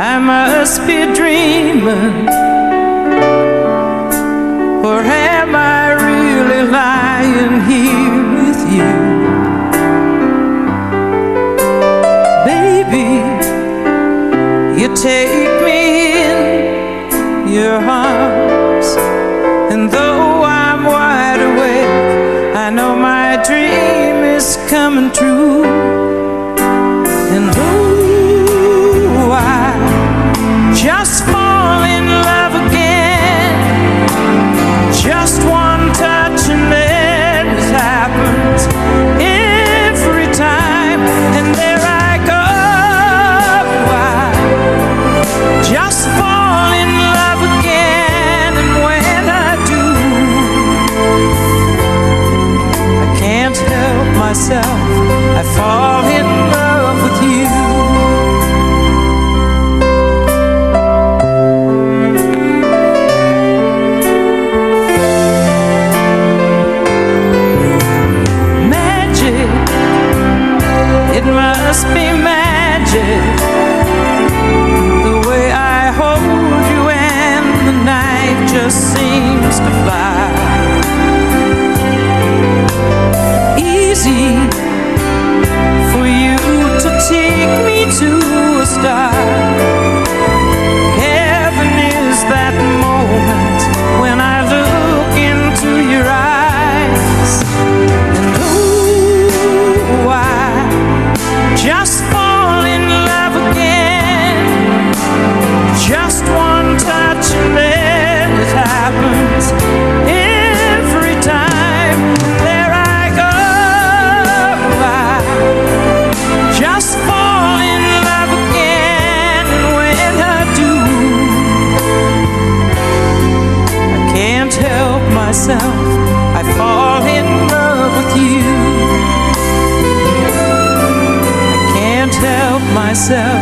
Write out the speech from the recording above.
I must be dreaming, or am I really lying here with you? Baby, you take me in your arms, and though I'm wide awake, I know my dream is coming true. And oh, I just fall in love again. Just one touch and then it happens every time. And there I go, I just fall in love again. And when I do, I can't help myself, I fall in love with you. It must be magic, the way I hold you and the night just seems to fly. Easy for you to take me to a star. Heaven is that moment when I look into your eyes. And oh, I just fall in love again. Just one touch and then it happens every time. There I go, I just fall in love again. And when I do, I can't help myself, I fall in love with you. Help myself,